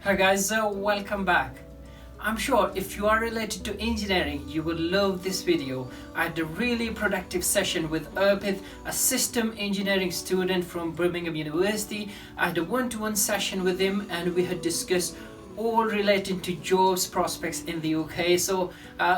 Hi guys, welcome back. I'm sure if you are related to engineering, you will love this video. I had a really productive session with Arpit, a system engineering student from Birmingham University. I had a one-to-one session with him and we had discussed all relating to jobs prospects in the UK. So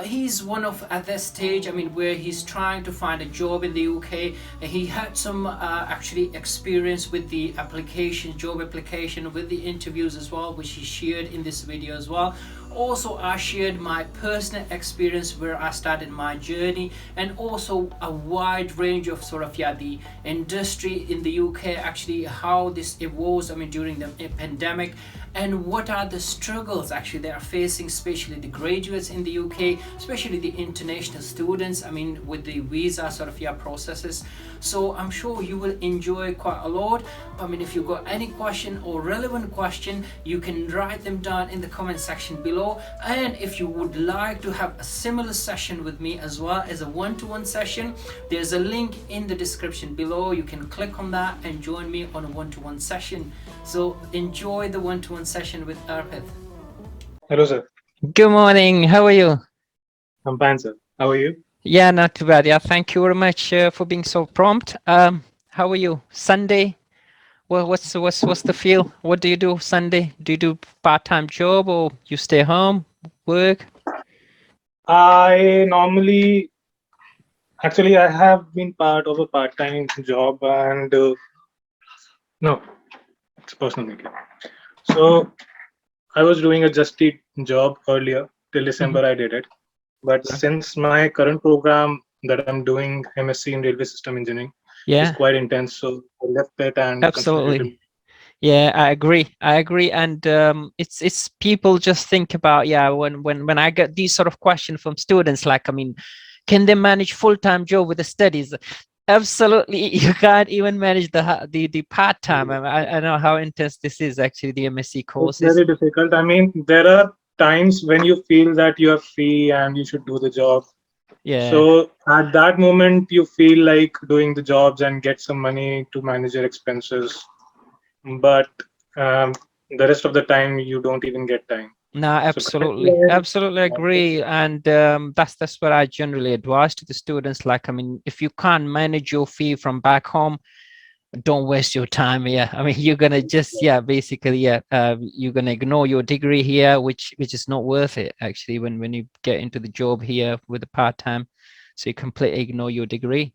he's one of at that stage, where he's trying to find a job in the UK. He had some actually experience with the application, job application, with the interviews as well, which he shared in this video as well. Also, I shared my personal experience where I started my journey, and also a wide range of the industry in the UK, actually how this evolves during the pandemic, and what are the struggles actually they are facing, especially the graduates in the UK, especially the international students, with the visa processes. So I'm sure you will enjoy quite a lot. If you got any question or relevant question, you can write them down in the comment section below. And if you would like to have a similar session with me as well as a one-to-one session, there's a link in the description below. You can click on that and join me on a one-to-one session. So enjoy the one-to-one session with Arpit. Hello, sir. Good morning. How are you? I'm fine, sir. How are you? Yeah, not too bad. Yeah, thank you very much for being so prompt. How are you? Sunday? Well, what's the feel? What do you do Sunday? Do you do part-time job or you stay home, work? I normally, actually, I have been part of a part-time job and no, it's personal making. So I was doing a Just Eat job earlier. Till Mhm. December, I did it. But Right. since my current program that I'm doing, MSc in Railway System Engineering, is Yeah, quite intense, so I left it and concentrated. absolutely. Yeah, I agree. I agree, and it's people just think about, yeah, when I get these sort of questions from students, like, can they manage full-time job with the studies? Absolutely, you can't even manage the part-time. I know how intense this is actually, the MSc It's courses. very difficult. I mean, there are times when you feel that you are free and you should do the job. Yeah. So at that moment, you feel like doing the jobs and get some money to manage your expenses. But um, the rest of the time, you don't even get time. No, So absolutely, currently, absolutely agree, and that's what I generally advise to the students. Like, if you can't manage your fee from back home, don't waste your time. Yeah, you're gonna just, yeah, basically, yeah, you're gonna ignore your degree here, which is not worth it actually when you get into the job here with the part-time. So you completely ignore your degree.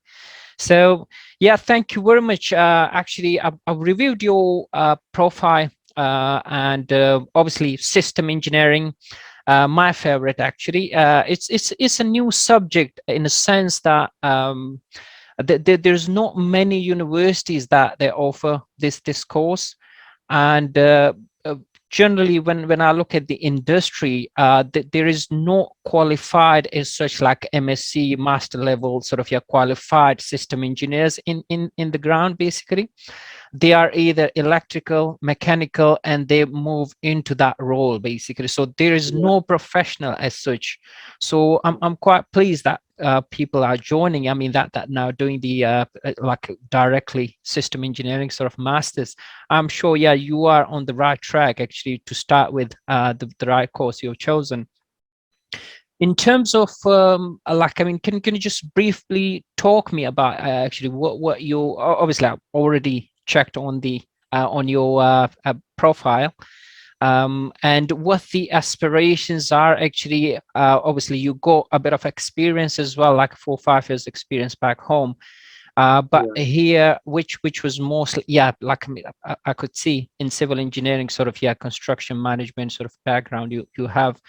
So yeah, thank you very much. Actually, I've reviewed your profile, and obviously system engineering, my favorite actually. It's a new subject in a sense that there's not many universities that they offer this course, and uh, generally when I look at the industry, there is not qualified as such, like MSc master level yeah, qualified system engineers in the ground. Basically, they are either electrical, mechanical, and they move into that role basically. So there is yeah. no professional as such. So I'm quite pleased that people are joining. That now doing the like directly system engineering masters. I'm sure, yeah, you are on the right track actually to start with the right course you've chosen. In terms of can you just briefly talk me about actually what you obviously I've already checked on the on your profile, and what the aspirations are actually. Obviously you got a bit of experience as well, like 4 or 5 years experience back home, but Yeah. here, which was mostly, yeah, like I could see in civil engineering, yeah, construction management background you have.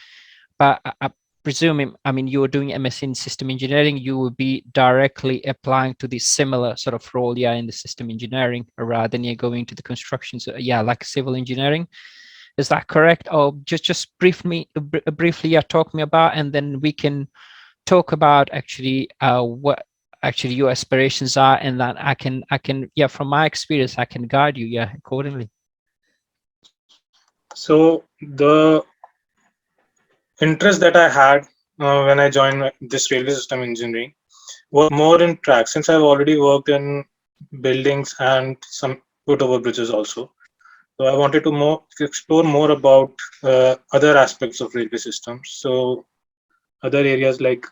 But I presume, you're doing MSc in system engineering, you will be directly applying to the similar role, yeah, in the system engineering, rather than you going to the construction, so yeah, like civil engineering. Is that correct? Or just briefly, yeah, talk me about, and then we can talk about actually what actually your aspirations are, and that I can, yeah, from my experience, I can guide you, yeah, accordingly. So the interest that I had when I joined this railway system engineering was more in track, since I've already worked in buildings and some foot over bridges also. So I wanted to explore more about other aspects of railway systems. So other areas like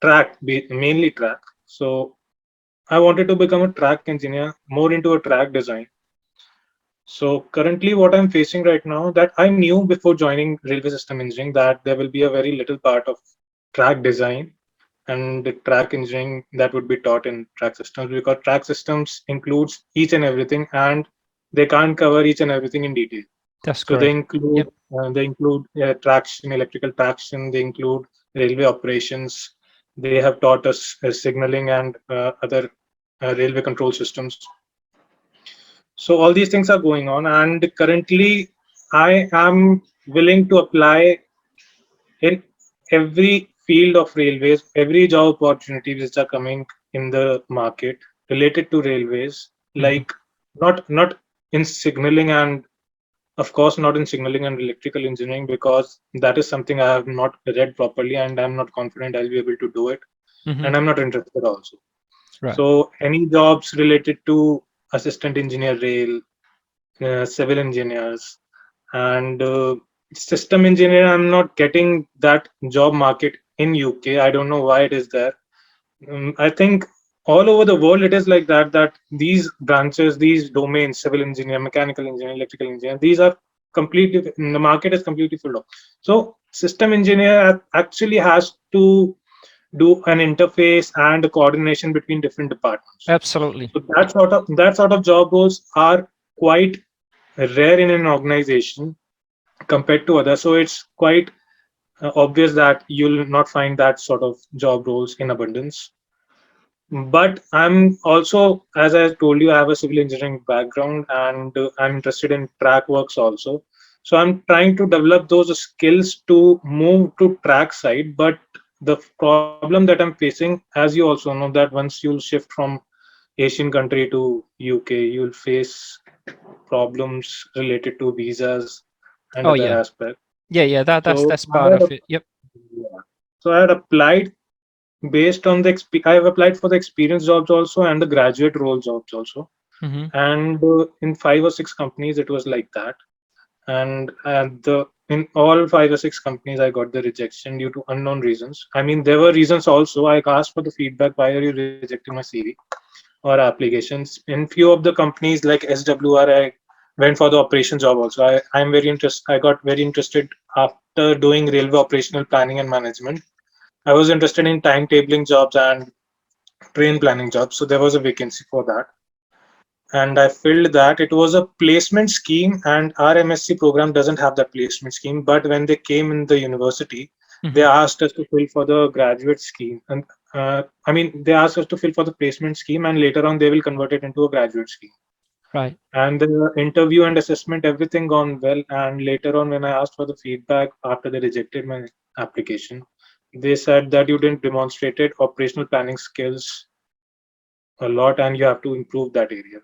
mainly track. So I wanted to become a track engineer, more into a track design. So currently, what I'm facing right now, that I knew before joining railway system engineering that there will be a very little part of track design and the track engineering that would be taught in track systems, because track systems includes each and everything, and they can't cover each and everything in detail. That's So they correct. include Yep. traction, electrical traction. They include railway operations. They have taught us signaling and other railway control systems. So all these things are going on, and currently I am willing to apply in every field of railways, every job opportunities which are coming in the market related to railways, Mhm. like not in signaling, and of course not in signaling and electrical engineering, because that is something I have not read properly and I'm not confident I'll be able to do it, Mhm. and I'm not interested also. Right. So any jobs related to assistant engineer rail, civil engineers, and system engineer, I'm not getting that job market in UK. I don't know why it is there. I think all over the world it is like that, that these branches, these domains, civil engineer, mechanical engineer, electrical engineer, these are completely, the market is completely filled up. So system engineer actually has to do an interface and a coordination between different departments. Absolutely. So that sort of job roles are quite rare in an organization compared to others. So it's quite obvious that you'll not find that sort of job roles in abundance. But I'm also, as I told you, I have a civil engineering background, and I'm interested in track works also. So I'm trying to develop those skills to move to track side. But the problem that I'm facing, as you also know, that once you'll shift from Asian country to UK, you'll face problems related to visas and Oh other yeah. aspects. Yeah, yeah. So That's part of it. Yep. yeah. So I had applied based on I have applied for the experience jobs also and the graduate role jobs also. Mhm. And in 5 or 6 companies, it was like that. And the in all 5 or 6 companies, I got the rejection due to unknown reasons. I mean, there were reasons also. I asked for the feedback. Why are you rejecting my CV or applications? In few of the companies like SWR, I went for the operation job also. I'm very interested. I got very interested after doing railway operational planning and management. I was interested in timetabling jobs and train planning jobs. So there was a vacancy for that. And I filled that. It was a placement scheme, and our MSc program doesn't have that placement scheme. But when they came in the university, they Mhm. asked us to fill for the graduate scheme. And I mean, they asked us to fill for the placement scheme, and later on, they will convert it into a graduate scheme. Right. And the interview and assessment, everything gone well. And later on, when I asked for the feedback after they rejected my application, they said that you didn't demonstrated operational planning skills a lot, and you have to improve that area.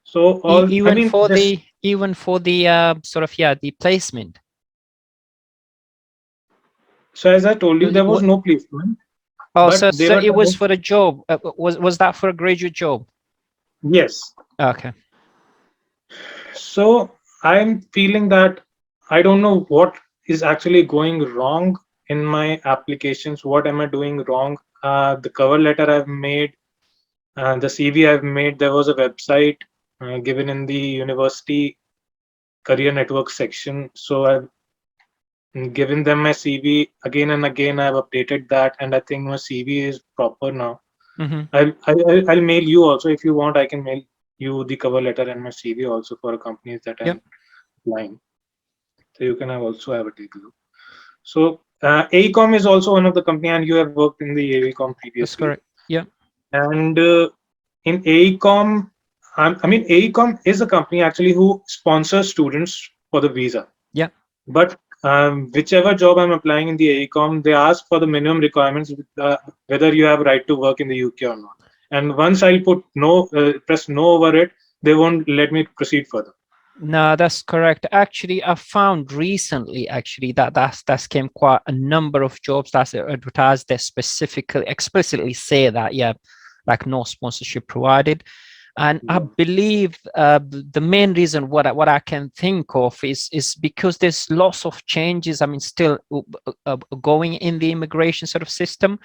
So I Even mean, for this. the sort of, yeah, the placement. So as I told you, there was What? no placement, Oh, but so they so were it was telling, for a job. Was that for a graduate job? yes. Okay. So I'm feeling that I don't know what is actually going wrong in my applications. What am I doing wrong? The cover letter I've made, the CV I've made, there was a website given in the university career network section. So I've given them my CV again and again. I've updated that, and I think my CV is proper now. Mhm. I'll mail you also if you want. I can mail you the cover letter and my CV also for companies that Yep. I'm applying, so you can have a take a look. So AECOM is also one of the company, and you have worked in the AECOM That's previously. correct. Yep. And in AECOM, I mean AECOM is a company actually who sponsors students for the visa. Yep. But whichever job I'm applying in the AECOM, they ask for the minimum requirements, whether you have right to work in the UK or not. And once I'll put no, press no over it, they won't let me proceed further. No, that's correct. Actually, I found recently actually that that's came quite a number of jobs that's advertised that specifically explicitly say that, yeah, like no sponsorship provided. And I believe the main reason what I can think of is because there's lots of changes. I mean, still going in the immigration sort of system,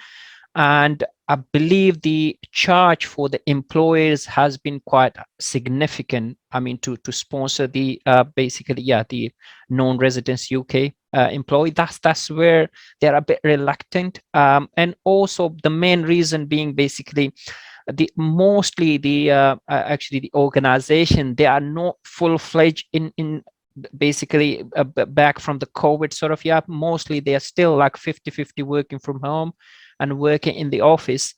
and I believe the charge for the employers has been quite significant. I mean, to sponsor the basically, yeah, the non-residents UK employee. That's where they're a bit reluctant. And also the main reason being basically the mostly the actually the organization, they are not full-fledged in basically back from the COVID sort of, yeah, mostly they are still like 50-50 working from home and working in the office.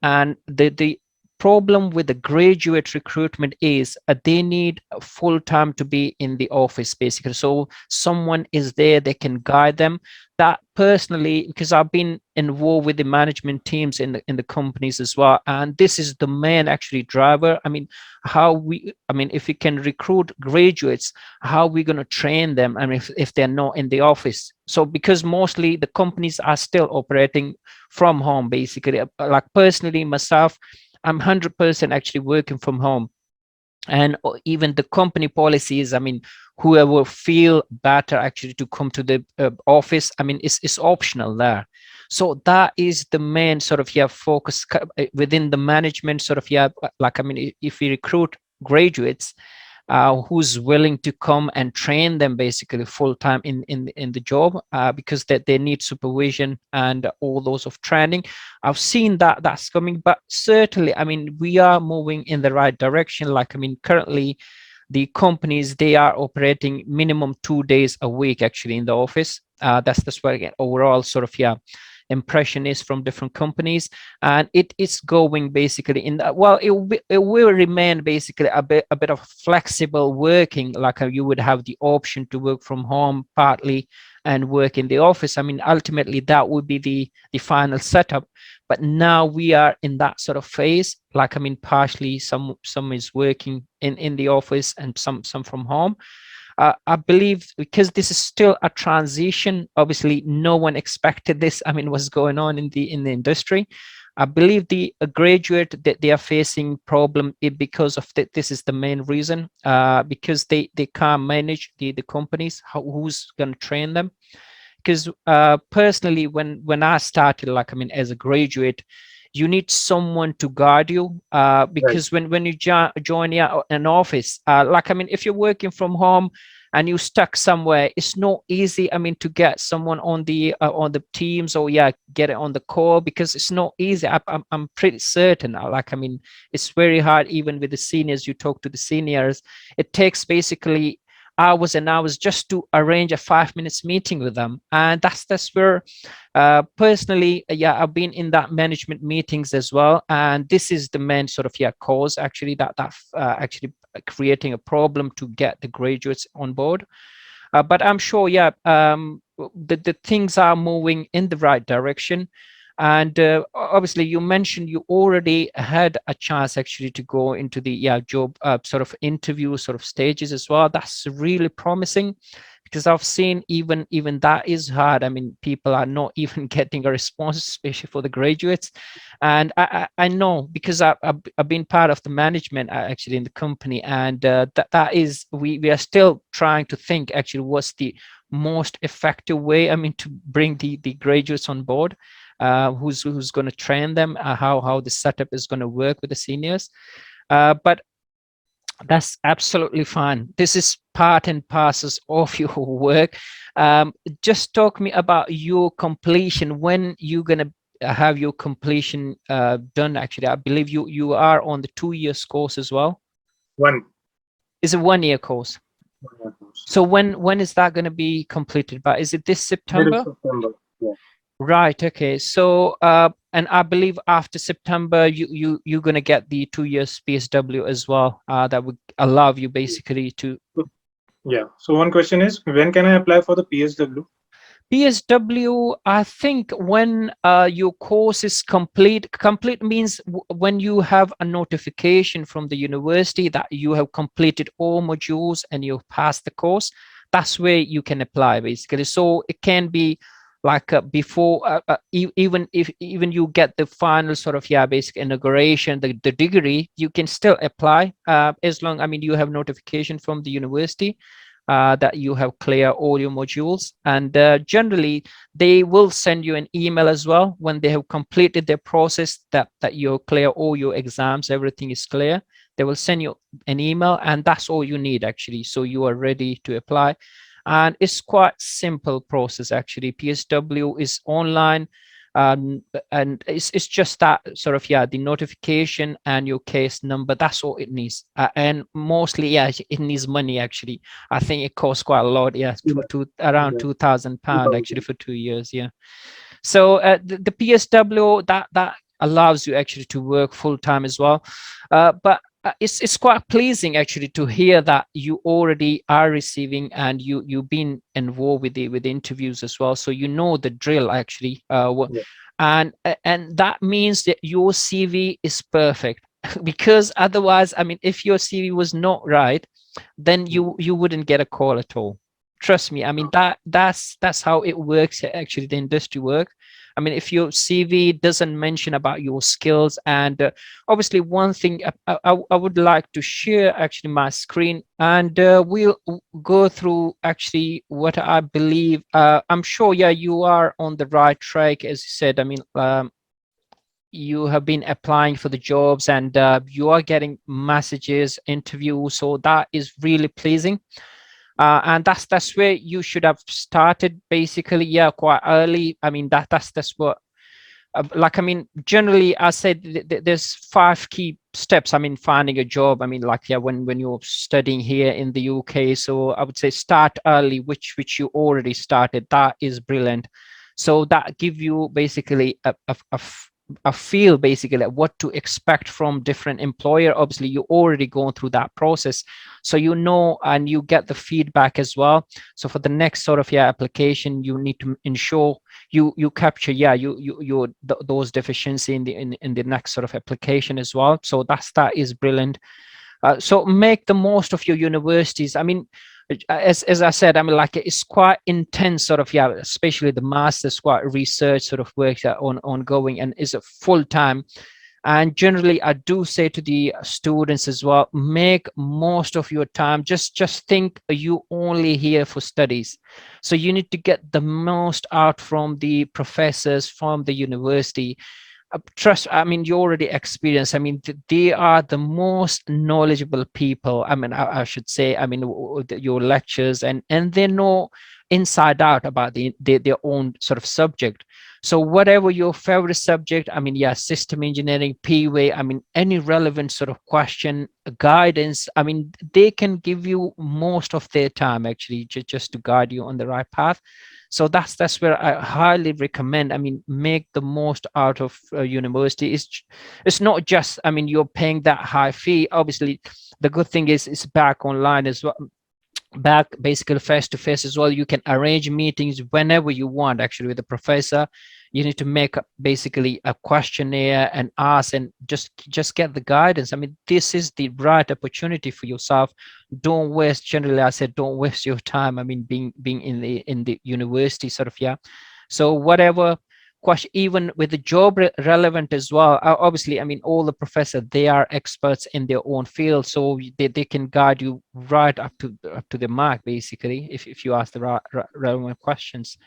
And the problem with the graduate recruitment is they need full time to be in the office basically, so someone is there, they can guide them. That personally, because I've been involved with the management teams in the companies as well, and this is the main actually driver. I mean, if we can recruit graduates, how are we going to train them? I mean, if they're not in the office. So because mostly the companies are still operating from home basically, like personally myself, I'm 100% actually working from home. And even the company policies, I mean, whoever feel better actually to come to the office, I mean, it's optional there. So that is the main sort of, yeah, focus within the management sort of, yeah, like, I mean, if we recruit graduates, who's willing to come and train them basically full time in the job, because they need supervision and all those of training. I've seen that's coming, but certainly, I mean, we are moving in the right direction. Like, I mean, currently the companies, they are operating minimum 2 days a week actually in the office. That's what, again, overall sort of, yeah, impression is from different companies. And it is going basically in well, it will remain basically a bit of flexible working, like you would have the option to work from home partly and work in the office. I mean, ultimately that would be the final setup. But now we are in that sort of phase, like, I mean, partially some is working in the office and some from home. I believe because this is still a transition, obviously no one expected this. I mean, what's going on in the industry. I believe the graduate that they are facing problem because of this is the main reason, because they can't manage the companies, who's going to train them. Because personally, when I started, like, I mean, as a graduate, you need someone to guide you, because when you join an office, like, I mean, if you're working from home and you're stuck somewhere, it's not easy, I mean, to get someone on the teams, or, yeah, get it on the call, because it's not easy. I'm pretty certain, like, I mean, it's very hard. Even with the seniors, you talk to the seniors, it takes basically hours and hours just to arrange a 5 minutes meeting with them. And that's where personally, yeah, I've been in that management meetings as well, and this is the main sort of, yeah, cause actually that actually creating a problem to get the graduates on board. But I'm sure, yeah, the things are moving in the right direction. And obviously you mentioned you already had a chance actually to go into the, yeah, job sort of interview sort of stages as well. That's really promising, because I've seen even that is hard. I mean, people are not even getting a response, especially for the graduates. And I know, because I've been part of the management actually in the company, and that is, we are still trying to think actually what's the most effective way, I mean, to bring the graduates on board, who's going to train them, how the setup is going to work with the seniors. But that's absolutely fine. This is part and parcel of your work. Just talk me about your completion. When you going to have your completion done? Actually, I believe you are on the 2 year course as well. One. It's a 1 year course. So when is that going to be completed by? Is it this September? September. Yeah. Right. Okay. So, and I believe after September, you're going to get the 2 years PSW as well. That would allow you basically to. Yeah. So one question is, when can I apply for the PSW? PSW, I think when your course is complete. Complete means when you have a notification from the university that you have completed all modules and you've passed the course. That's where you can apply basically. So it can be like before even if even you get the final sort of basic inauguration, the degree, you can still apply as long, I mean, you have notification from the university that you have clear all your modules, and generally they will send you an email as well when they have completed their process, that you're clear all your exams, everything is clear. They will send you an email, and that's all you need actually, so you are ready to apply. And it's quite simple process actually. PSW is online, and it's just that sort of the notification and your case number, that's all it needs. And mostly it needs money actually. I think it costs quite a lot, to around £2,000 actually for 2 years. So the PSW, that allows you actually to work full time as well. But it's quite pleasing actually to hear that you already are receiving, and you've been involved with the interviews as well. So you know the drill actually. And that means that your CV is perfect. Because otherwise, I mean, if your CV was not right, then you wouldn't get a call at all. Trust me. I mean, that's how it works actually, the industry work. I mean, if your CV doesn't mention about your skills, and obviously one thing I would like to share actually my screen, and we'll go through actually what I believe. I'm sure, you are on the right track, as you said. I mean, you have been applying for the jobs, and you are getting messages, interviews, so that is really pleasing. And that's where you should have started basically, quite early. I mean, that's what like, I mean, generally I said there's 5 key steps, I mean, finding a job. I mean, like, when you're studying here in the UK. So I would say start early, which you already started. That is brilliant. So that give you basically a feel basically at what to expect from different employer. Obviously you already gone through that process, so you know, and you get the feedback as well. So for the next sort of application, you need to ensure you capture those deficiency in the next sort of application as well. So that is brilliant. So make the most of your universities. I mean, as I said, I mean, like, it's quite intense sort of, especially the master's, quite research sort of work ongoing, and is a full time. And generally I do say to the students as well, make most of your time. Just think you only here for studies, so you need to get the most out from the professors, from the university. Trust, I mean, you already experienced, I mean, they are the most knowledgeable people. I mean, I should say, I mean, your lectures, and they know inside out about their own sort of subject. So whatever your favorite subject, I mean, system engineering, PWA, I mean, any relevant sort of question, guidance, I mean, they can give you most of their time actually, just to guide you on the right path. So that's where I highly recommend. I mean, make the most out of university. It's not just, I mean, you're paying that high fee. Obviously the good thing is it's back online as well, back basically face to face as well. You can arrange meetings whenever you want actually with the professor. You need to make basically a questionnaire and ask, and just get the guidance. I mean, this is the right opportunity for yourself. Don't waste, generally I said, don't waste your time, I mean, being in the university sort of. So whatever question, even with the job relevant as well, obviously, I mean, all the professors, they are experts in their own field, so they can guide you right up to the mark basically, if you ask the relevant questions.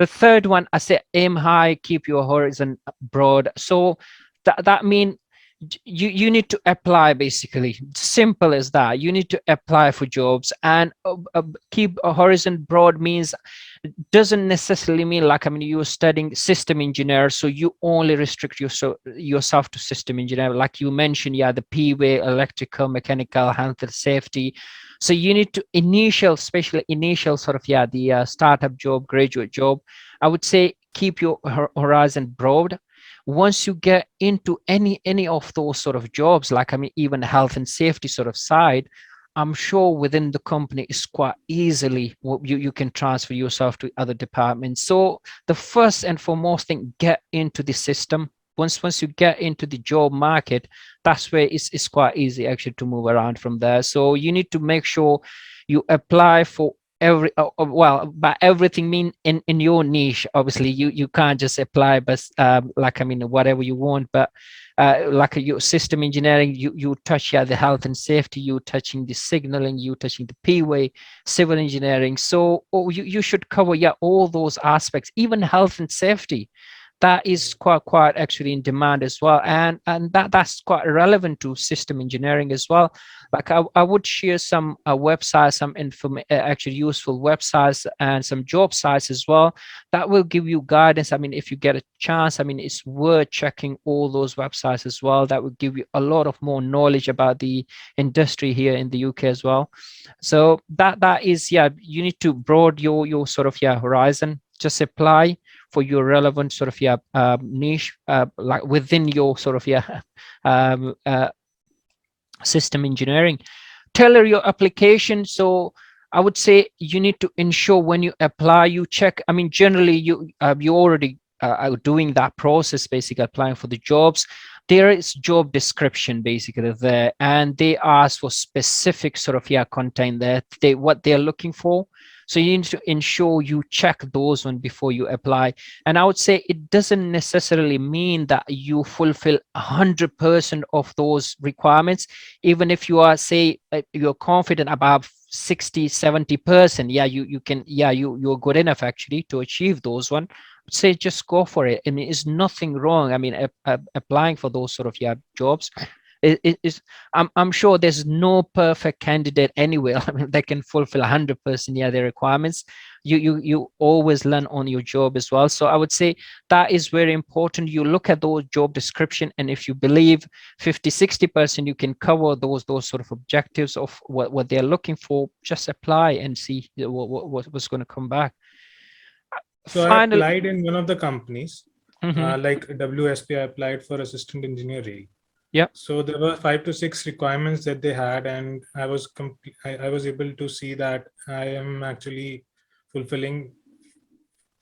The third one, I say, aim high, keep your horizon broad. So that means you need to apply basically. Simple as that. You need to apply for jobs, and keep a horizon broad means, doesn't necessarily mean like, I mean, you're studying system engineer, so you only restrict yourself to system engineer. Like you mentioned, the PWA, electrical, mechanical, health and safety. So you need to especially initial sort of, the startup job, graduate job, I would say keep your horizon broad. Once you get into any of those sort of jobs, like, I mean, even health and safety sort of side, I'm sure within the company is quite easily you can transfer yourself to other departments. So the first and foremost thing, get into the system. Once you get into the job market, that's where it's quite easy actually to move around from there. So you need to make sure you apply for well, by everything mean in your niche. Obviously you can't just apply but like I mean whatever you want, but like your system engineering, you touch, yeah, the health and safety, you touching the signaling, you touching the p-way, civil engineering. So you should cover, yeah, all those aspects, even health and safety. That is quite actually in demand as well, and that's quite relevant to system engineering as well. Like I would share some websites, some actually useful websites, and some job sites as well that will give you guidance. I mean, if you get a chance, I mean, it's worth checking all those websites as well. That will give you a lot of more knowledge about the industry here in the UK as well. So that is, yeah, you need to broaden your sort of, yeah, horizon. Just apply for your relevant sort of, yeah, niche, like within your sort of, yeah, um, uh, system engineering. Tailor your application. So I would say you need to ensure when you apply, you check. I mean, generally you already are doing that process, basically applying for the jobs. There is job description basically there, and they ask for specific sort of, yeah, content that what they're looking for. So you need to ensure you check those one before you apply. And I would say it doesn't necessarily mean that you fulfill 100% of those requirements. Even if you are, say, you're confident about 60-70%, yeah, you can, yeah, you're good enough actually to achieve those one. Say just go for it. I mean, it's nothing wrong. I mean, applying for those sort of, yeah, jobs. I'm sure there's no perfect candidate anywhere. I mean, they can fulfill 100%, yeah, their requirements. You always learn on your job as well. So I would say that is very important. You look at those job description, and if you believe 50-60% you can cover those sort of objectives of what they're looking for, just apply and see what's going to come back. So I Finally, applied in one of the companies, mhm, like WSP. I applied for assistant engineer really. yeah, So there were 5 to 6 requirements that they had, and I was able to see that I am actually fulfilling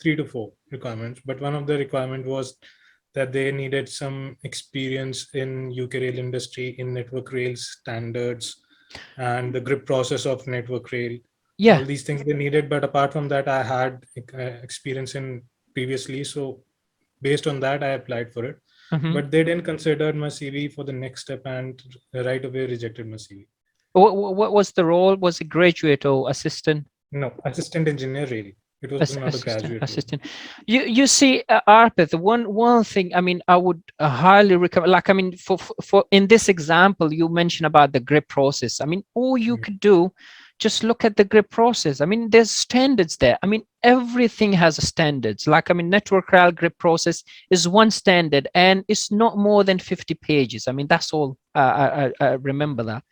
3 to 4 requirements. But one of the requirement was that they needed some experience in UK rail industry, in network rail standards and the grip process of network rail. yeah. All these things they needed, but apart from that, I had experience in previously. So based on that, I applied for it. Mhm. But they didn't consider my CV for the next step and right away rejected my CV. What was the role? Was it graduate or assistant? No, assistant engineer really. It was not a graduate role. Assistant. You see, Arpit, one thing. I mean, I would highly recommend. Like, I mean, for in this example, you mentioned about the grip process. I mean, all you could do, just look at the grip process. I mean, there's standards there. I mean, everything has standards. Like, I mean, network rail grip process is one standard, and it's not more than 50 pages. I mean, that's all. I remember that,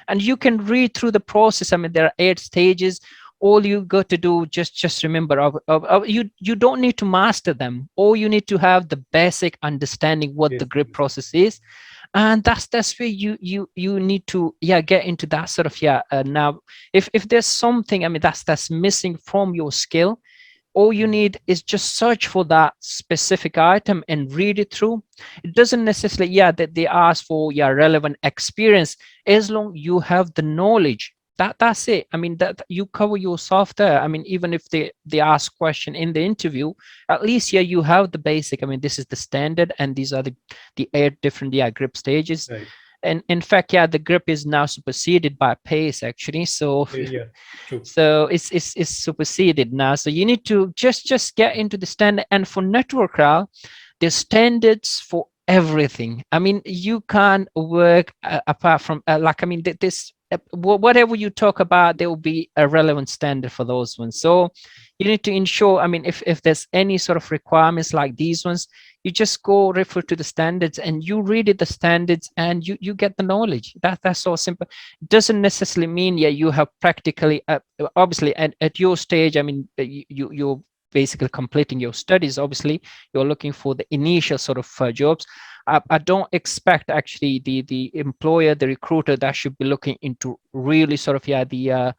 and you can read through the process. I mean, there are 8 stages. All you got to do, just remember, you don't need to master them. All you need to have the basic understanding what Yes. the grip process is, and that's where you need to, yeah, get into that sort of, yeah, now if there's something, I mean, that's missing from your skill, all you need is just search for that specific item and read it through. It doesn't necessarily, yeah, that they ask for, yeah, relevant experience. As long you have the knowledge, that's it. I mean, that you cover yourself there. I mean, even if they ask question in the interview, at least, yeah, you have the basic. I mean, this is the standard, and these are the 8 different, yeah, grip stages. Right. And in fact, yeah, the grip is now superseded by pace actually. So Yeah, true. so it's superseded now. So you need to just get into the standard. And for network rail, there's standards for everything. I mean, you can't work apart from like, I mean, this whatever you talk about, there will be a relevant standard for those ones. So you need to ensure, I mean, if there's any sort of requirements like these ones, you just go refer to the standards and you read it, the standards, and you get the knowledge. That's so simple. It doesn't necessarily mean, yeah, you have practically obviously at your stage, I mean, you're basically completing your studies. Obviously you're looking for the initial sort of jobs. I don't expect actually the employer, the recruiter, that should be looking into really sort of, yeah, the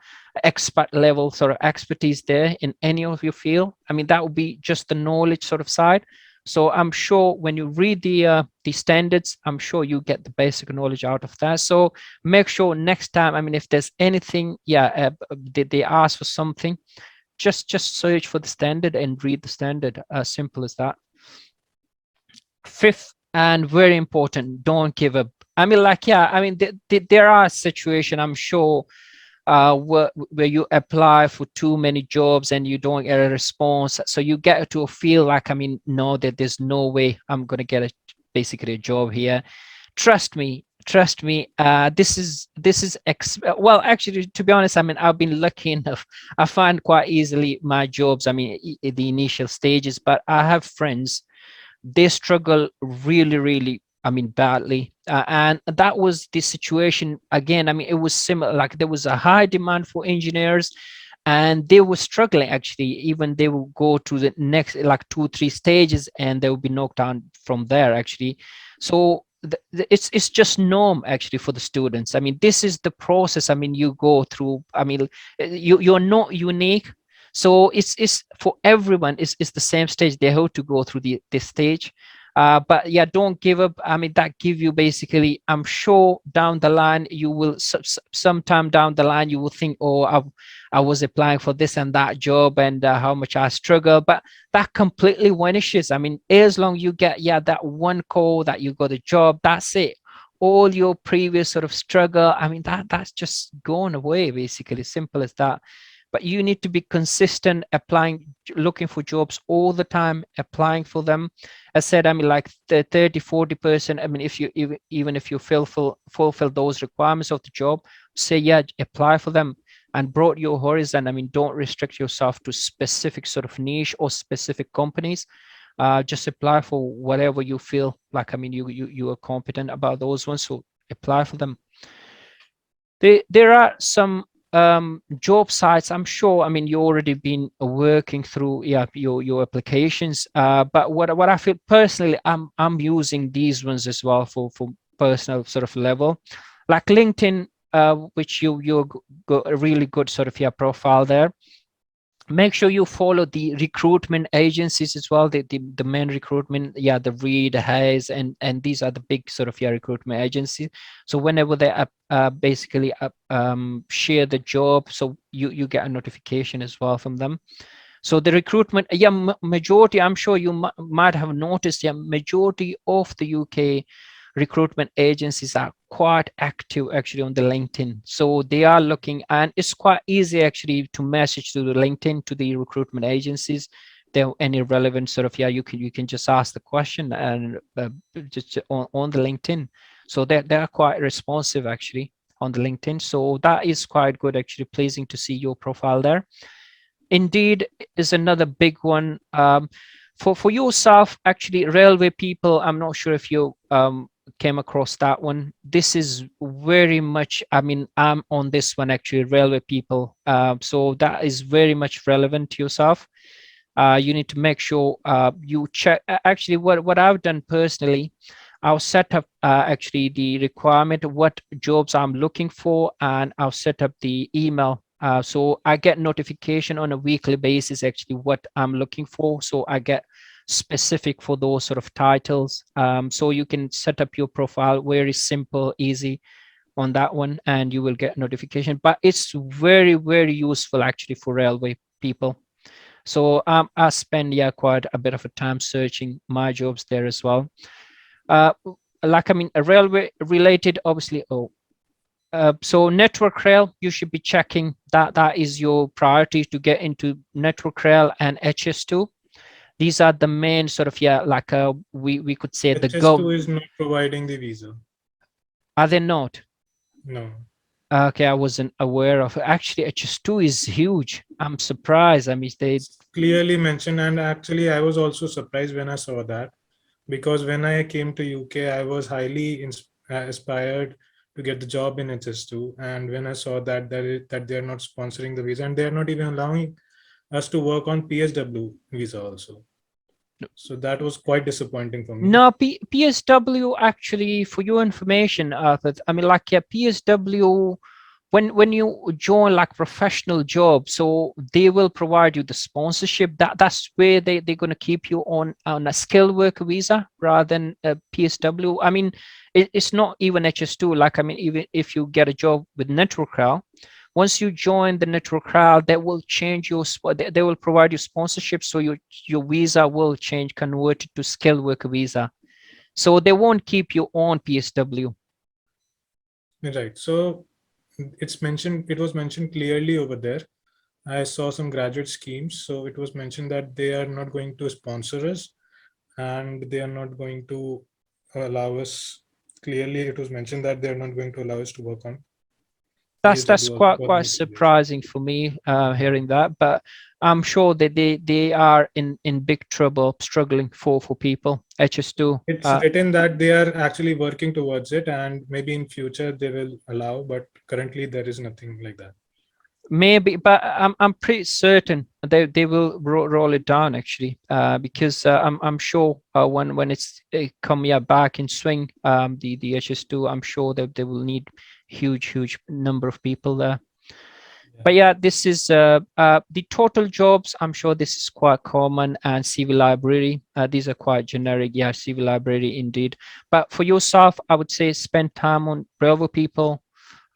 expert level sort of expertise there in any of your field. I mean, that would be just the knowledge sort of side. So I'm sure when you read the standards, I'm sure you get the basic knowledge out of that. So make sure next time, I mean, if there's anything, they ask for something, just search for the standard and read the standard. As simple as that. Fifth and very important, don't give up. I mean, like, yeah, I mean, there are situations, I'm sure, where you apply for too many jobs and you don't get a response. So you get to feel like, I mean, no, that there's no way I'm going to get basically a job here. Trust me, well, actually, to be honest, I mean, I've been lucky enough. I find quite easily my jobs, I mean, the initial stages, but I have friends, they struggle really, I mean, badly. And that was the situation again. I mean, it was similar, like there was a high demand for engineers and they were struggling actually. Even they will go to the next like 2 3 stages and they will be knocked down from there actually. So it's just norm actually for the students. I mean, this is the process, I mean, you go through. I mean, you're not unique. So it's for everyone, it's the same stage. They have to go through this stage. But yeah, don't give up. I mean, that give you basically, I'm sure down the line you will sometime down the line you will think, oh, I was applying for this and that job and how much I struggle. But that completely vanishes. I mean, as long you get that one call that you got a job, that's it. All your previous sort of struggle, I mean, that's just gone away basically. Simple as that. But you need to be consistent, applying, looking for jobs all the time, applying for them. As said, I mean, like the 30-40%, I mean, if you even if you fulfill those requirements of the job, say apply for them and broaden your horizon. I mean, don't restrict yourself to specific sort of niche or specific companies. Just apply for whatever you feel like. I mean, you are competent about those ones, so apply for them. There are some job sites, I'm sure, I mean, you already been working through your applications, but what I feel personally, I'm using these ones as well for personal sort of level, like LinkedIn, which you got a really good sort of profile there. Make sure you follow the recruitment agencies as well, the main recruitment, the Reed, Hayes, and these are the big sort of recruitment agencies. So whenever they basically share the job, so you get a notification as well from them. So the recruitment, majority, I'm sure you might have noticed, majority of the UK recruitment agencies are quite active actually on the LinkedIn. So they are looking, and it's quite easy actually to message to the LinkedIn to the recruitment agencies. There any relevant sort of you can just ask the question and just on the LinkedIn. So they're quite responsive actually on the LinkedIn. So that is quite good actually, pleasing to see your profile there. Indeed is another big one. For yourself, actually, railway people, I'm not sure if you came across that one. This is very much, I mean, I'm on this one actually, railway people. So that is very much relevant to yourself. You need to make sure you check. Actually, what I've done personally, I'll set up actually the requirement, what jobs I'm looking for, and I'll set up the email. So I get notification on a weekly basis, actually, what I'm looking for. So I get specific for those sort of titles. So you can set up your profile, very simple, easy on that one, and you will get notification. But it's very useful actually for railway people. So I spend quite a bit of a time searching my jobs there as well. Like, I mean, a railway related, obviously. So network rail, you should be checking that. That is your priority to get into network rail and HS2. These are the main sort of like we could say the HS2 is not providing the visa. Are they not? No. Okay, I wasn't aware of it. Actually, HS2 is huge. I'm surprised. I mean, they clearly mentioned, and actually I was also surprised when I saw that, because when I came to UK, I was highly aspired to get the job in HS2, and when I saw that they're not sponsoring the visa and they're not even allowing us to work on PSW visa also. So that was quite disappointing for me. No, PSW actually, for your information, I mean, like PSW when you join like professional job, so they will provide you the sponsorship. That's where they're going to keep you on a skilled worker visa rather than a PSW. I mean, it's not even HS2. Like, I mean, even if you get a job with Network Rail, once you join the Network Rail, they will change your they will provide you sponsorship, so your visa will change, converted to skilled worker visa. So they won't keep you on PSW. Right. So it was mentioned clearly over there. I saw some graduate schemes. So it was mentioned that they are not going to sponsor us and they are not going to allow us. Clearly, it was mentioned that they are not going to allow us to work on That's PSW also for the quite next 2 years. surprising for me, hearing that. But I'm sure that they are in big trouble, struggling for people. HS2. It's written that they are actually working towards it, and maybe in future they will allow, but currently there is nothing like that. Maybe, but I'm pretty certain they will roll it down actually, because I'm sure when it's come back in swing, the HS2, I'm sure that they will need huge number of people there. Yeah. But yeah, this is the total jobs. I'm sure this is quite common, and civil library. These are quite generic. Yeah, civil library indeed. But for yourself, I would say spend time on Bravo people,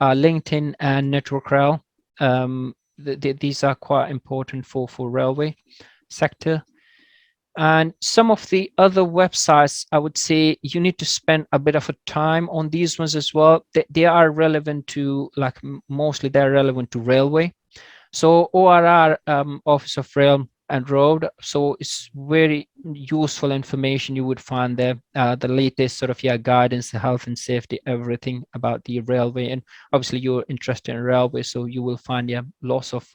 LinkedIn, and Network Rail. These are quite important for railway sector. And some of the other websites, I would say you need to spend a bit of a time on these ones as well. They are relevant to, like, mostly they're relevant to railway. So ORR, Office of Rail and Road. So it's very useful information you would find there. The latest sort of guidance, the health and safety, everything about the railway. And obviously you're interested in railway, so you will find lots of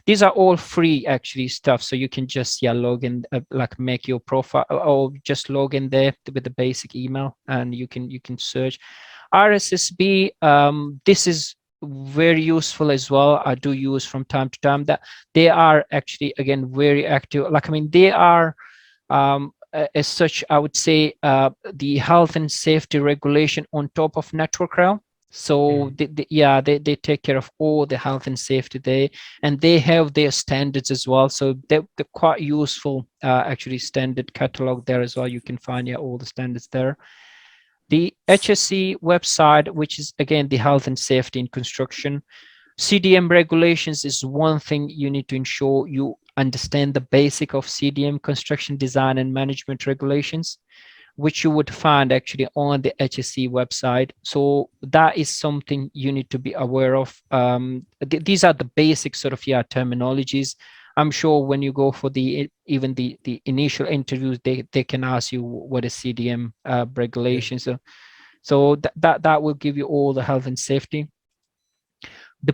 these are all free actually stuff. So you can just log in, like make your profile, or just log in there with the basic email, and you can search. RSSB, this is very useful as well. I do use from time to time. That they are actually, again, very active. Like, I mean, they are as such, I would say, the health and safety regulation on top of Network Rail. So they take care of all the health and safety there, and they have their standards as well. So they're quite useful, actually, standard catalog there as well. You can find all the standards there. The HSE website, which is again the health and safety in construction. CDM regulations is one thing you need to ensure you understand the basic of CDM, construction design and management regulations, which you would find actually on the HSE website. So that is something you need to be aware of. These are the basic sort of terminologies. I'm sure when you go for even the initial interviews, they can ask you what is CDM regulations. So that will give you all the health and safety. The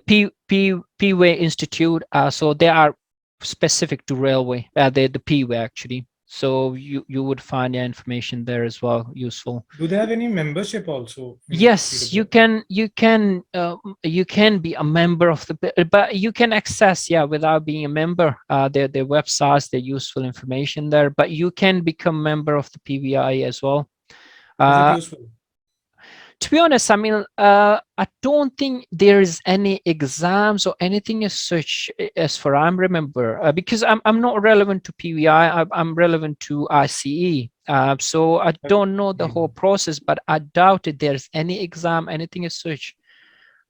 P-Way Institute, so they are specific to railway. They're the P-Way actually. So you would find information there as well, useful. Do they have any membership also? Yes, you can be a member of but you can access without being a member. Their websites, their useful information there, but you can become member of the PVI as well. Is it useful? To be honest, I mean, I don't think there is any exams or anything as such, as far I remember, because I'm not relevant to PVI. I'm relevant to ICE. So I don't know the whole process, but I doubt it there's any exam, anything as such.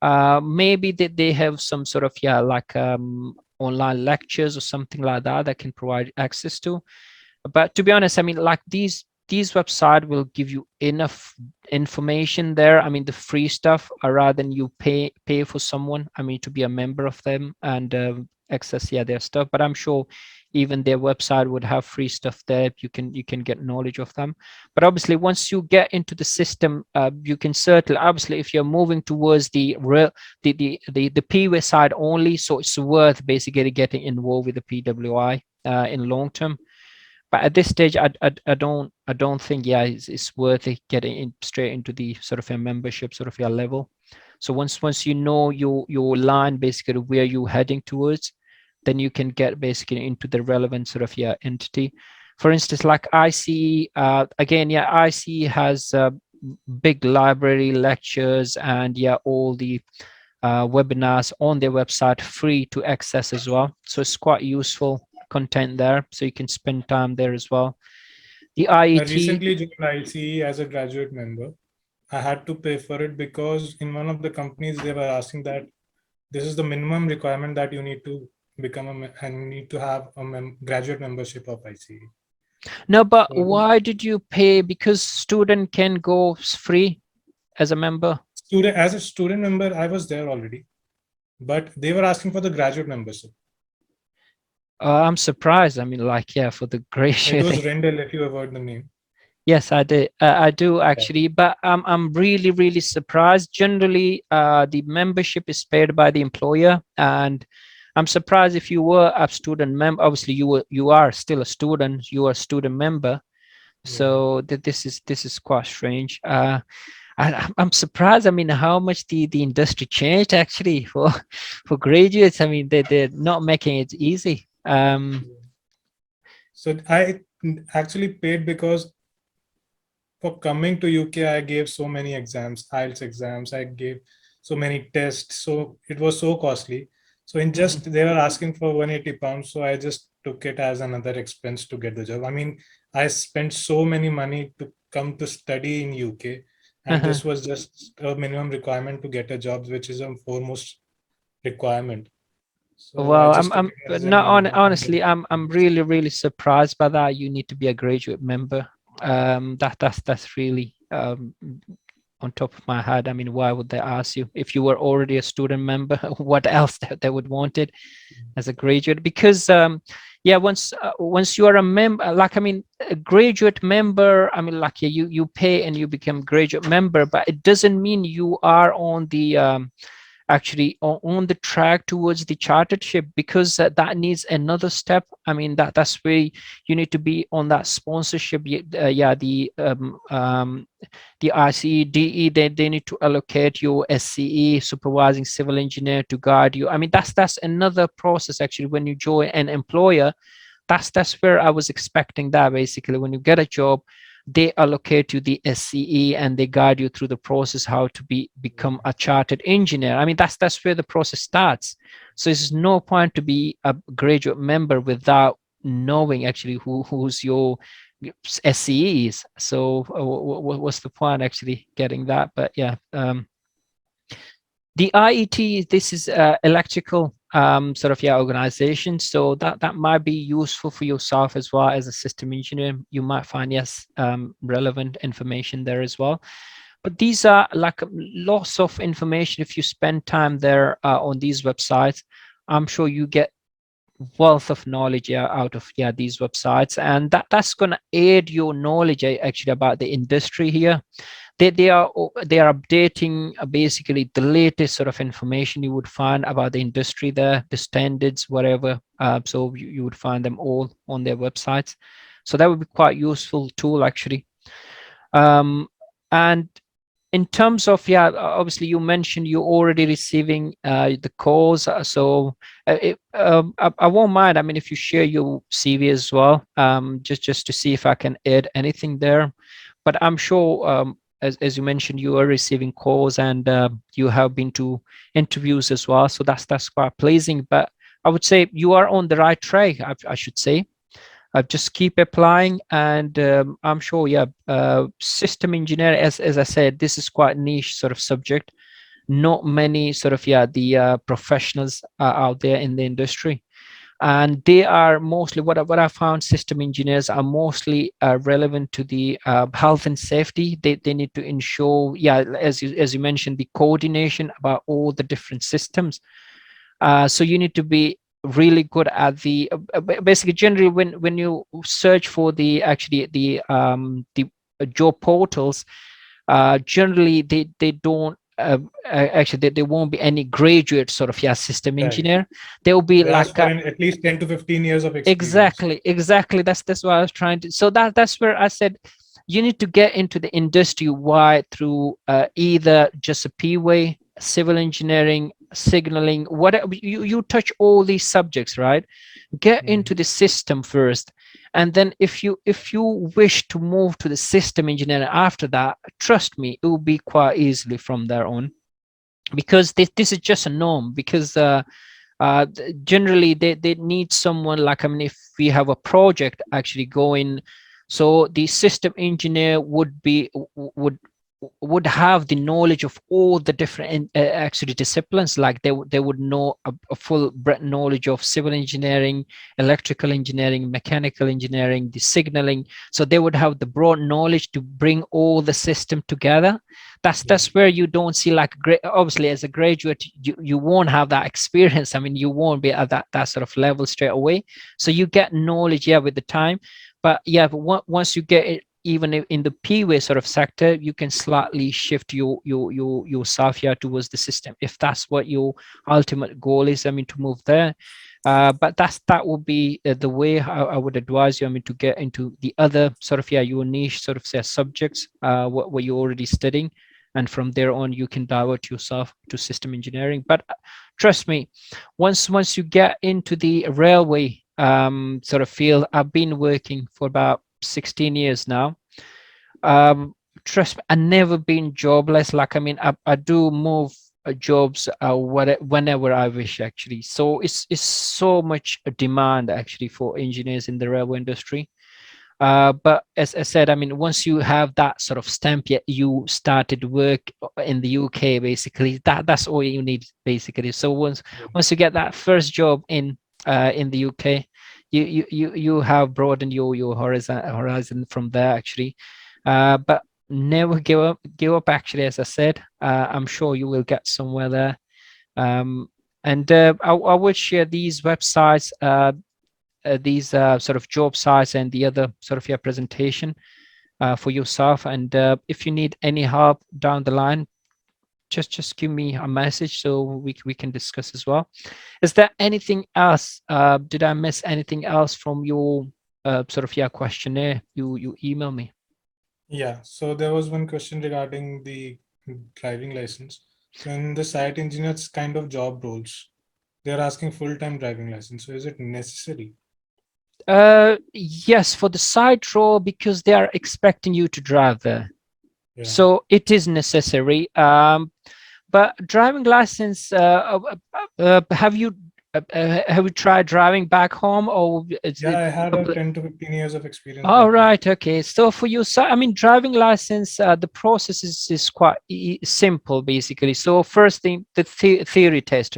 Maybe they have some sort of like online lectures or something like that can provide access to. But to be honest, I mean, like these websites will give you enough information there. I mean, the free stuff, rather than you pay for someone, I mean, to be a member of them and access their stuff. But I'm sure even their website would have free stuff there. You can get knowledge of them. But obviously, once you get into the system, you can certainly, obviously, if you're moving towards the PWA side only, so it's worth basically getting involved with the PWI in long term. But at this stage, I don't think it's worth it getting straight into the sort of a membership sort of level. So once you know your line, basically where you're heading towards, then you can get basically into the relevant sort of entity. For instance, like ICE, again, ICE has big library, lectures, and all the webinars on their website, free to access as well. So it's quite useful content there. So you can spend time there as well. The I IET. recently joined ICE as a graduate member. I had to pay for it because in one of the companies they were asking that this is the minimum requirement that you need to become and need to have a graduate membership of ICE. No, but So why did you pay? Because student can go free as a member. as a student member, I was there already, but they were asking for the graduate membership. I'm surprised. I mean, like, yeah, for the It graduate. was Rendell, if you have heard the name. Yes, I did. I do actually, but I'm really, really surprised. Generally, the membership is paid by the employer, and I'm surprised if you were a student member. Obviously, you are still a student. You are a student member, so this is quite strange. I'm surprised. I mean, how much the industry changed actually for graduates. I mean, they're not making it easy. So I actually paid because for coming to UK, I gave so many exams, IELTS exams, I gave so many tests. So it was so costly. So in just, they were asking for 180 pounds. So I just took it as another expense to get the job. I mean, I spent so many money to come to study in UK. And this was just a minimum requirement to get a job, which is a foremost requirement. So I Well, just took I'm it as not an honestly, I'm really, really surprised by that. You need to be a graduate member. That's really on top of my head. I mean, why would they ask you if you were already a student member? What else they would want it as a graduate? Because yeah, once you are a member, like, I mean, a graduate member, I mean, like, yeah, you pay and you become graduate member, but it doesn't mean you are on the actually on the track towards the chartership, because that needs another step. I mean, that's where you need to be on that sponsorship. Yeah, the ICDE, they need to allocate your SCE, supervising civil engineer, to guide you. I mean, that's another process actually. When you join an employer, that's where I was expecting that. Basically, when you get a job, they allocate you the SCE and they guide you through the process how to become a chartered engineer. I mean, that's where the process starts. So there's no point to be a graduate member without knowing actually who's your SCE is. So what's the point actually getting that? But yeah, the IET, this is electrical sort of, yeah, organization. So that might be useful for yourself as well as a system engineer. You might find, yes, relevant information there as well. But these are like lots of information. If you spend time there on these websites, I'm sure you get wealth of knowledge, yeah, out of, yeah, these websites, and that's going to aid your knowledge actually about the industry here. They are updating basically the latest sort of information you would find about the industry there, the standards, whatever. So you would find them all on their websites. So that would be quite useful tool actually. And in terms of, yeah, obviously you mentioned you're already receiving the calls. So I won't mind. I mean, if you share your CV as well, just to see if I can add anything there. But I'm sure, as you mentioned, you are receiving calls and you have been to interviews as well. So that's quite pleasing. But I would say you are on the right track, I should say. Just keep applying, and I'm sure, yeah, system engineer, as I said, this is quite niche sort of subject. Not many sort of, yeah, the professionals are out there in the industry, and they are mostly, what I found, system engineers are mostly relevant to the health and safety. They need to ensure, yeah, as you mentioned, the coordination about all the different systems. So you need to be really good at the basically, generally, when you search for the actually the job portals, generally they don't actually there won't be any graduate sort of, yeah, system engineer. There will be They ask like for at least 10 to 15 years of experience. exactly, that's what I was trying to. So that's where I said you need to get into the industry wide through either just a P-way, civil engineering, signaling, whatever. You touch all these subjects, right? Get into the system first, and then if you wish to move to the system engineering after that, trust me, it will be quite easily from there on. because this is just a norm. Because generally they need someone like, I mean, if we have a project actually going, so the system engineer would have the knowledge of all the different actually disciplines. Like they would know a full breadth knowledge of civil engineering, electrical engineering, mechanical engineering, the signaling. So they would have the broad knowledge to bring all the system together. That's where you don't see like obviously as a graduate you won't have that experience. I mean, you won't be at that sort of level straight away. So you get knowledge, yeah, with the time. But yeah, but once you get it, even in the PWA sort of sector, you can slightly shift yourself here towards the system if that's what your ultimate goal is. I mean, to move there. But that would be the way I would advise you. I mean, to get into the other sort of, yeah, your niche sort of say subjects, what you're already studying, and from there on you can divert yourself to system engineering. But trust me, once you get into the railway sort of field, I've been working for about 16 years now. Trust me, I've never been jobless. Like, I mean, I do move jobs whenever I wish actually. So it's so much demand actually for engineers in the railway industry. But as I said, I mean, once you have that sort of stamp, yet you started work in the UK, basically, that's all you need, basically. So once you get that first job in the UK, you have broadened your horizon from there, actually. But never give up. Actually, as I said, I'm sure you will get somewhere there. And I would share these websites. These sort of job sites and the other sort of your presentation for yourself. And if you need any help down the line, just give me a message so we can discuss as well. Is there anything else? Did I miss anything else from your sort of your questionnaire you email me? Yeah, so there was one question regarding the driving license. So in the site engineers kind of job roles, they're asking full-time driving license. So is it necessary? Yes, for the site role, because they are expecting you to drive there. Yeah. So it is necessary. But driving license, have you tried driving back home, or Yeah, I had a 10 to 15 years of experience. All right, okay. So for you, so I mean, driving license, the process is quite simple, basically. So first thing, the theory test.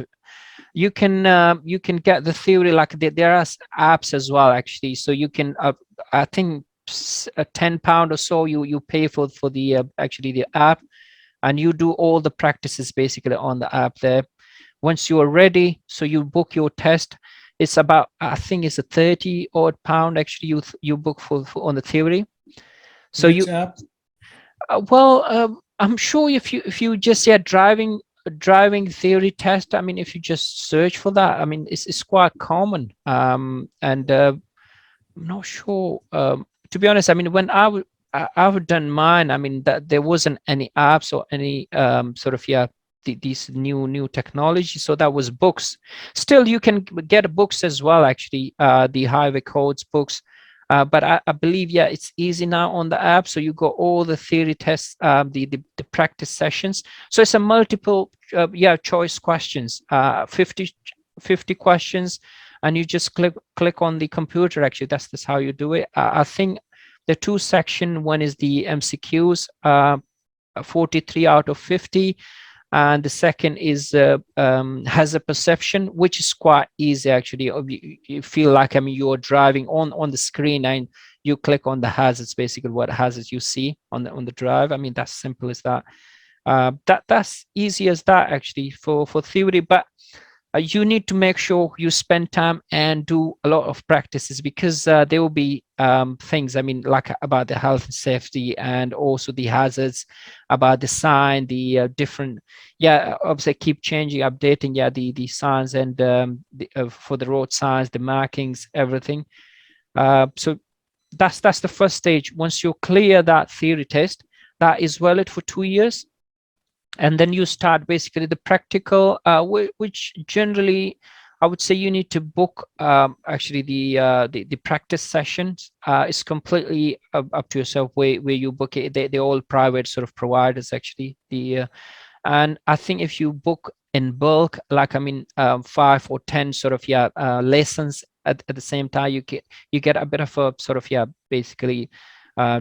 You can get the theory, like there are apps as well, actually. So you can, I think, £10 or so you pay for the actually the app, and you do all the practices basically on the app there. Once you are ready, so you book your test. It's about, I think it's a 30 odd pound actually you book for on the theory. So which app? I'm sure if you just driving theory test, I mean, if you just search for that, I mean, it's quite common. And I'm not sure, to be honest. I mean, when I've done mine, I mean, that there wasn't any apps or any sort of, yeah, these new technology. So that was books. Still, you can get books as well, actually, the highway codes books. But I believe, yeah, it's easy now on the app. So you got all the theory tests, the practice sessions. So it's a multiple, yeah, choice questions, 50 questions, and you just click on the computer. Actually, that's how you do it. I think the two section, one is the MCQs, 43 out of 50. And the second is hazard perception, which is quite easy, actually. You feel like, I mean, you're driving on the screen and you click on the hazards, basically what hazards you see on the drive. I mean, that's simple as that. That's easy as that, actually, for theory. But you need to make sure you spend time and do a lot of practices, because there will be things, I mean, like about the health and safety, and also the hazards, about the sign, the different, yeah, obviously keep changing, updating, yeah, the signs, and for the road signs, the markings, everything. So that's the first stage. Once you clear that theory test, that is valid for 2 years. And then you start basically the practical, which generally I would say you need to book actually the practice sessions. It's completely up to yourself where you book it. They're all private sort of providers, actually. And I think if you book in bulk, like 5 or 10 sort of lessons at the same time, you get a bit of a sort of basically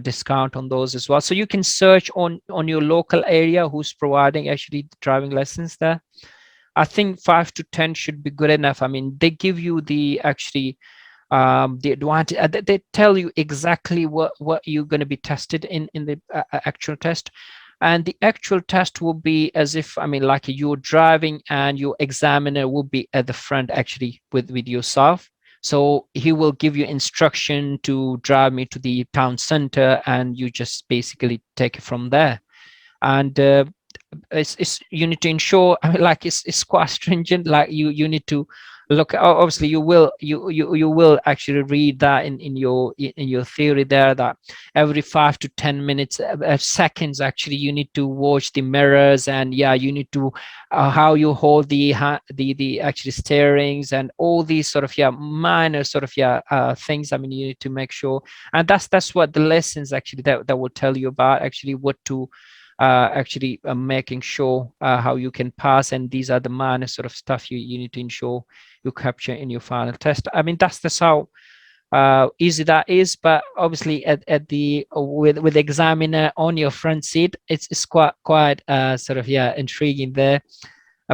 discount on those as well. So you can search on your local area who's providing actually driving lessons there. I think 5 to 10 should be good enough. I mean, they give you the actually the advantage. They tell you exactly what you're going to be tested in the actual test, and the actual test will be as if, I mean, like you're driving and your examiner will be at the front actually with yourself. So he will give you instruction to drive me to the town center, and you just basically take it from there. And it's you need to ensure, I mean, like it's quite stringent. Like you need to look, obviously you will actually read that in your theory there, that every 5 to 10 minutes seconds actually you need to watch the mirrors, and yeah, you need to how you hold the actually steerings and all these sort of minor sort of things. I mean, you need to make sure, and that's what the lessons actually that will tell you about, actually what to actually making sure how you can pass, and these are the minor sort of stuff you need to ensure you capture in your final test. I mean, that's how easy that is. But obviously at the with the examiner on your front seat, it's quite sort of intriguing there.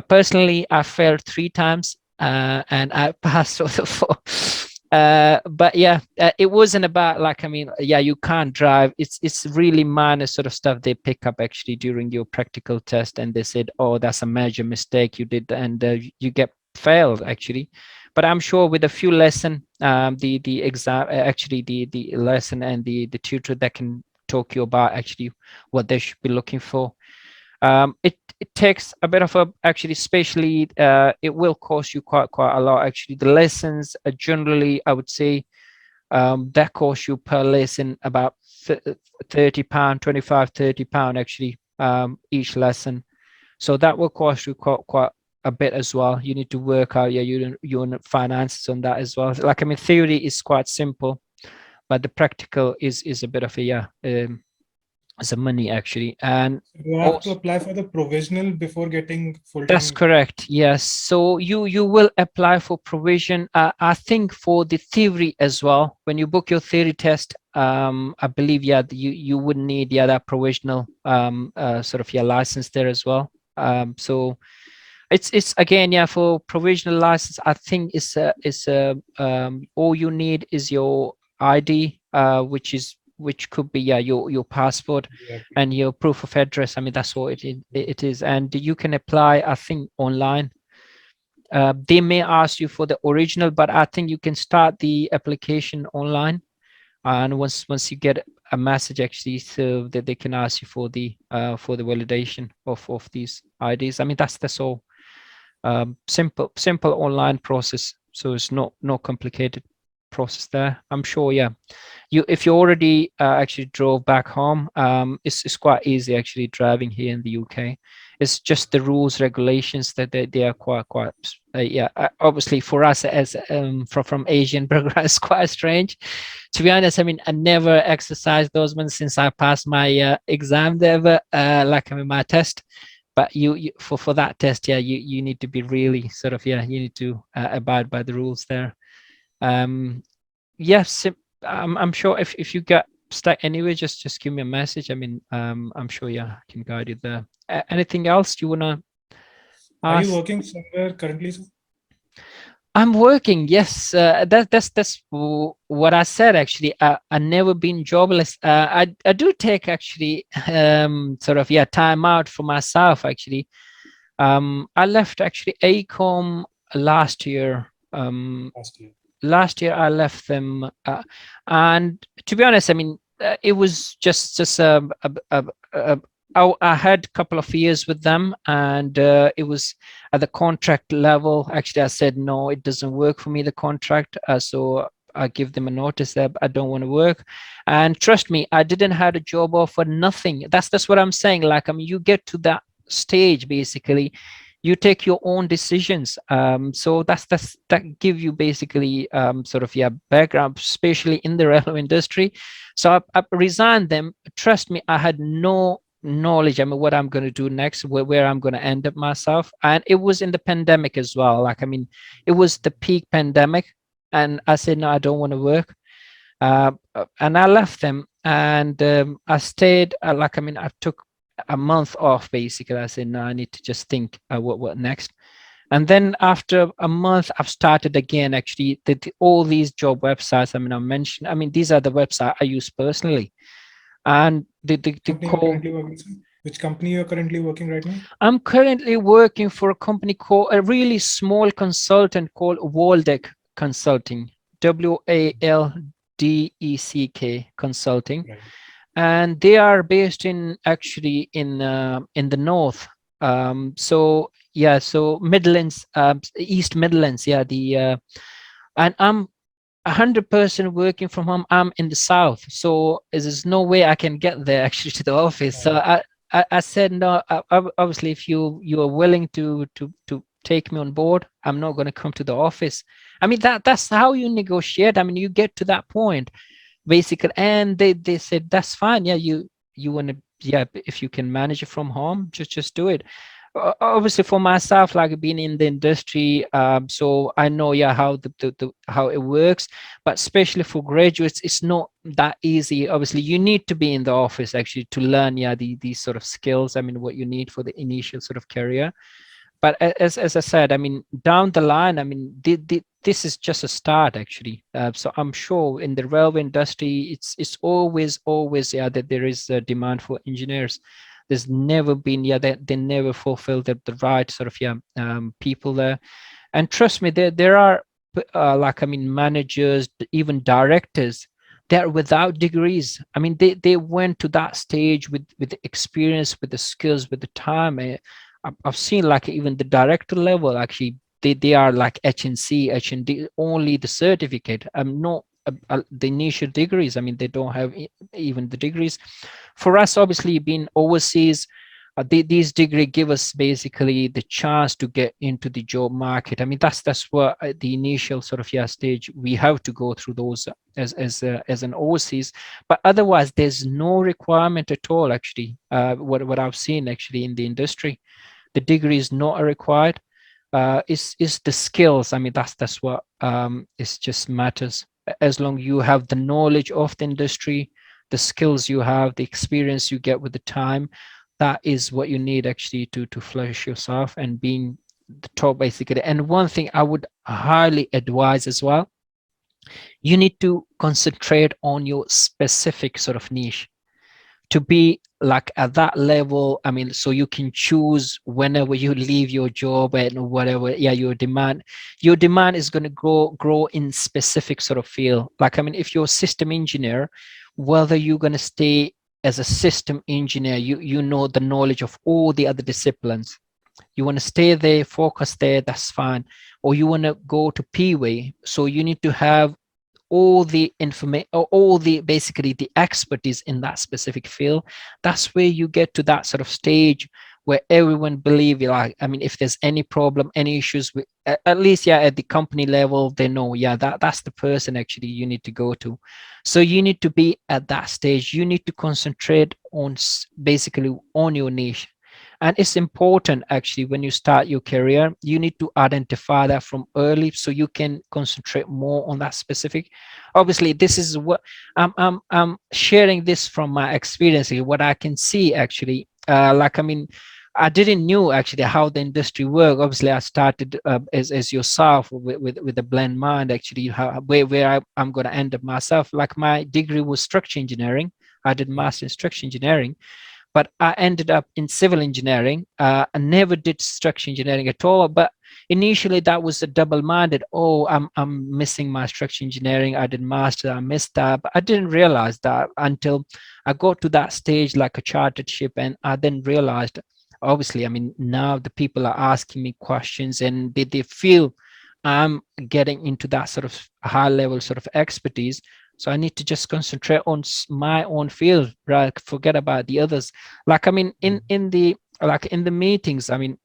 Personally, I failed 3 times and I passed all the 4. But yeah, it wasn't about like, I mean, yeah, you can't drive. It's really minor sort of stuff they pick up actually during your practical test, and they said, oh, that's a major mistake you did, and you get failed actually. But I'm sure with a few lesson, the exam actually the lesson and the tutor that can talk you about actually what they should be looking for. It takes a bit of a actually, especially it will cost you quite a lot actually. The lessons are generally, I would say, that cost you per lesson about £30, 25, £30 actually, each lesson. So that will cost you quite a bit as well. You need to work out your finances on that as well. Like, I mean, theory is quite simple, but the practical is a bit of a some money actually. And You have to apply for the provisional before getting full-time. that's correct, yes. So you will apply for provision, I think, for the theory as well. When you book your theory test, I believe you would need that provisional sort of license there as well. So it's again, for provisional license, I think it's all you need is your ID, which could be your passport and your proof of address. I mean, that's what it is, and you can apply, I think, online. They may ask you for the original, but I think you can start the application online, and once you get a message actually, so that they can ask you for the validation of these IDs. I mean, that's all. Simple online process, so it's not complicated process there. I'm sure, if you already actually drove back home, it's quite easy actually driving here in the UK. It's just the rules, regulations that they are quite obviously for us as from Asian background, it's quite strange, to be honest. I mean, I never exercised those ones since I passed my exam there, my test. But you for that test, you need to be really sort of you need to abide by the rules there. Yes, I'm sure if you get stuck anyway, just give me a message. I mean, I'm sure I can guide you there. Anything else you wanna Are ask? you working somewhere currently, sir? I'm working, yes. That's what I said actually. I never been jobless. I do take actually sort of time out for myself actually. I left actually ACOM last year. Last year I left them, and to be honest, I mean, it was just I had a couple of years with them, and it was at the contract level. Actually, I said no, it doesn't work for me, the contract. So I give them a notice that I don't want to work. And trust me, I didn't have a job offer, nothing. That's what I'm saying. Like, I mean, you get to that stage basically, you take your own decisions. So that give you basically sort of background, especially in the railway industry. So I resigned them. Trust me, I had no knowledge. I mean, what I'm going to do next, where I'm going to end up myself. And it was in the pandemic as well. Like, I mean, it was the peak pandemic. And I said, no, I don't want to work. And I left them, and I stayed. Like, I mean, I took a month off basically. I said, no, I need to just think what next. And then after a month, I've started again. Actually, all these job websites. I mean, I mentioned. I mean, these are the websites I use personally, and the Company you're call. currently working with? Which company you're currently working right now? I'm currently working for a company called a really small consultant called Waldeck Consulting. WALDECK Consulting. Right. And they are based in actually in the north. So yeah, so Midlands, East Midlands. Yeah, and I'm 100% working from home. I'm in the south, so there's no way I can get there actually to the office. So I said no. Obviously, if you are willing to take me on board, I'm not going to come to the office. I mean, that's how you negotiate. I mean, you get to that point basically, and they said that's fine. Yeah, you want to, yeah, if you can manage it from home, just do it. Obviously for myself, like being in the industry, so I know, yeah, how the how it works. But especially for graduates, it's not that easy. Obviously you need to be in the office actually to learn, yeah, these sort of skills. I mean, what you need for the initial sort of career. But as I said, I mean, down the line, I mean, this is just a start actually. So I'm sure in the railway industry, it's always, yeah, that there is a demand for engineers. There's never been, yeah, they never fulfill the right sort of, yeah, people there. And trust me, there are like, I mean, managers, even directors, they're without degrees. I mean, they went to that stage with the experience, with the skills, with the time. I've seen like even the director level actually, they are like HNC, HND, only the certificate. I'm not the initial degrees. I mean, they don't have even the degrees. For us, obviously, being overseas, these degree give us basically the chance to get into the job market. I mean, that's what the initial sort of, yeah, stage we have to go through those as an overseas. But otherwise, there's no requirement at all. Actually, what I've seen actually in the industry, the degree is not required. Is the skills. I mean, that's what is just matters. As long you have the knowledge of the industry, the skills you have, the experience you get with the time, that is what you need actually to flourish yourself and being the top basically. And one thing I would highly advise as well, you need to concentrate on your specific sort of niche to be like at that level. I mean, so you can choose whenever you leave your job and whatever, yeah, your demand is going to grow in specific sort of field. Like, I mean, if you're a system engineer, whether you're going to stay as a system engineer, you know the knowledge of all the other disciplines, you want to stay there, focus there, that's fine. Or you want to go to PWay, so you need to have all the information, all the basically the expertise in that specific field. That's where you get to that sort of stage where everyone believe you. Like, I mean, if there's any problem, any issues with, at least, yeah, at the company level, they know, yeah, that's the person actually you need to go to. So you need to be at that stage. You need to concentrate on basically on your niche. And it's important actually when you start your career, you need to identify that from early so you can concentrate more on that specific. Obviously, this is what I'm sharing this from my experience here, what I can see actually. Like, I mean, I didn't knew actually how the industry work. Obviously, I started as yourself with a blend mind actually, where I'm going to end up myself. Like, my degree was structural engineering. I did master in structural engineering, but I ended up in civil engineering. I never did structural engineering at all. But initially, that was a double-minded. Oh, I'm missing my structural engineering. I did master, I missed that. But I didn't realize that until I got to that stage, like a chartership, and I then realized. Obviously, I mean, now the people are asking me questions, and they feel I'm getting into that sort of high level sort of expertise. So I need to just concentrate on my own field, right? Forget about the others. Like, I mean, in the like in the meetings, I mean,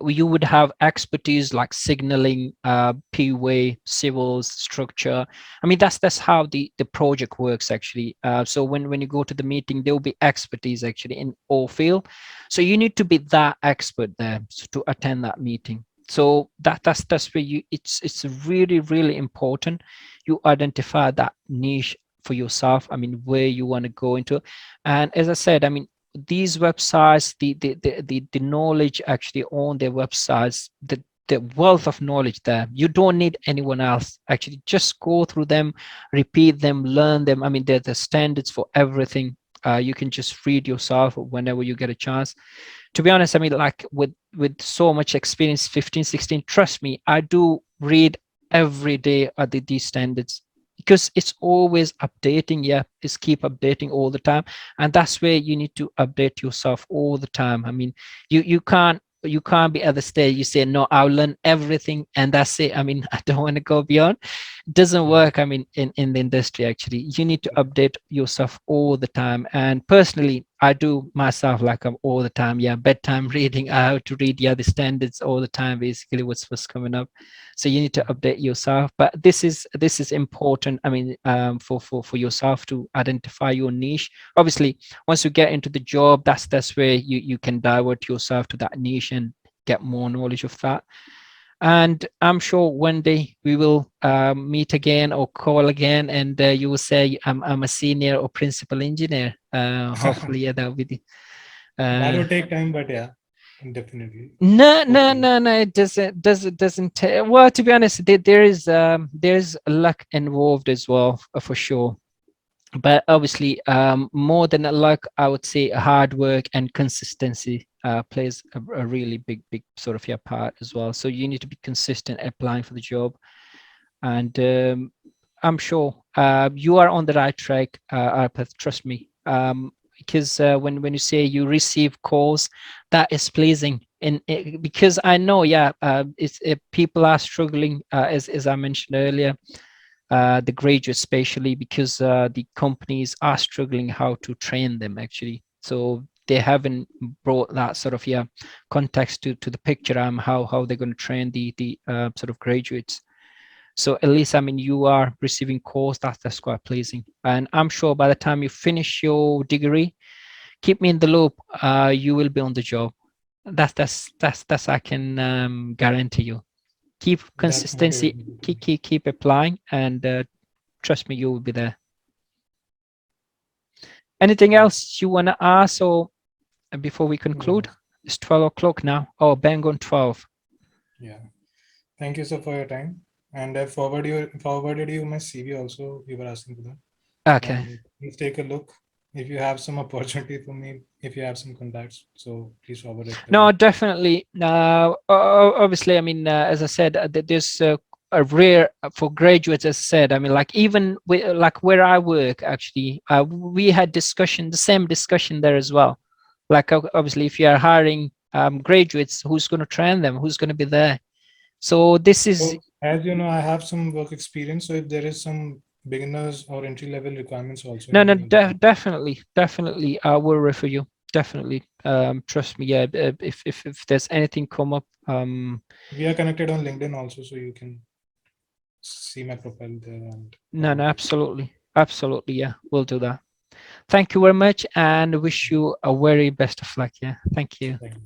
you would have expertise like signaling, PWA, civils, structure. I mean, that's how the project works actually. So when you go to the meeting, there will be expertise actually in all field. So you need to be that expert there to attend that meeting. So that's where you, it's really really important you identify that niche for yourself. I mean, where you want to go into. And as I said, I mean, these websites, the knowledge actually on their websites, the wealth of knowledge there. You don't need anyone else. Actually, just go through them, repeat them, learn them. I mean, they're the standards for everything. You can just read yourself whenever you get a chance. To be honest, I mean, like with so much experience, 15, 16, trust me, I do read every day at these standards because it's always updating. Yeah, it's keep updating all the time, and that's where you need to update yourself all the time. I mean, you can't be at the stage you say no, I'll learn everything and that's it. I mean, I don't want to go beyond. It doesn't work. I mean, in the industry actually you need to update yourself all the time. And personally, I do myself like I'm all the time. Yeah, bedtime reading, I have to read, yeah, the standards all the time, basically what's coming up. So you need to update yourself. But this is important. I mean, for yourself to identify your niche. Obviously, once you get into the job, that's where you can divert yourself to that niche and get more knowledge of that. And I'm sure one day we will meet again or call again, and you will say I'm a senior or principal engineer. Hopefully, yeah, that will be the. That Uh, would take time, but yeah, definitely. no, no, Hopefully. no, no. It doesn't. Well, to be honest, there's luck involved as well, for sure. But obviously, more than luck, I would say hard work and consistency plays a really big sort of your part as well. So you need to be consistent applying for the job, and I'm sure you are on the right track, Arpith. Trust me. Because when you say you receive calls, that is pleasing. And because I know, yeah, it's people are struggling, as I mentioned earlier, the graduates especially, because the companies are struggling how to train them actually. So they haven't brought that sort of, yeah, context to the picture. How they're going to train the sort of graduates. So at least, I mean, you are receiving calls. That's quite pleasing. And I'm sure by the time you finish your degree, keep me in the loop. You will be on the job. That's I can guarantee you. Keep That motivates consistency. me. Keep applying, and trust me, you will be there. Anything Thank else you want to ask, or before we you. No, conclude? It's 12 o'clock now. Oh, bang on 12. yeah. Thank you, sir, for your time. And I forwarded you my CV also. You were asking for that. Okay. And please take a look. If you have some opportunity for me, if you have some contacts, so please forward it to No, me. definitely. Obviously, I mean, as I said, there's a rare for graduates. As I said, I mean, like even like where I work, actually, we had discussion, the same discussion there as well. Like obviously, if you are hiring graduates, who's going to train them? Who's going to be there? So this is So, as you know, I have some work experience. So, if there is some beginners or entry level requirements also no, in no, the company, definitely, I will refer you. Definitely, trust me. Yeah, if there's anything come up, we are connected on LinkedIn also, so you can see my profile there and no, no, connect with. absolutely, absolutely, yeah, we'll do that. Thank you very much, and wish you a very best of luck. Yeah, thank you. Thank you.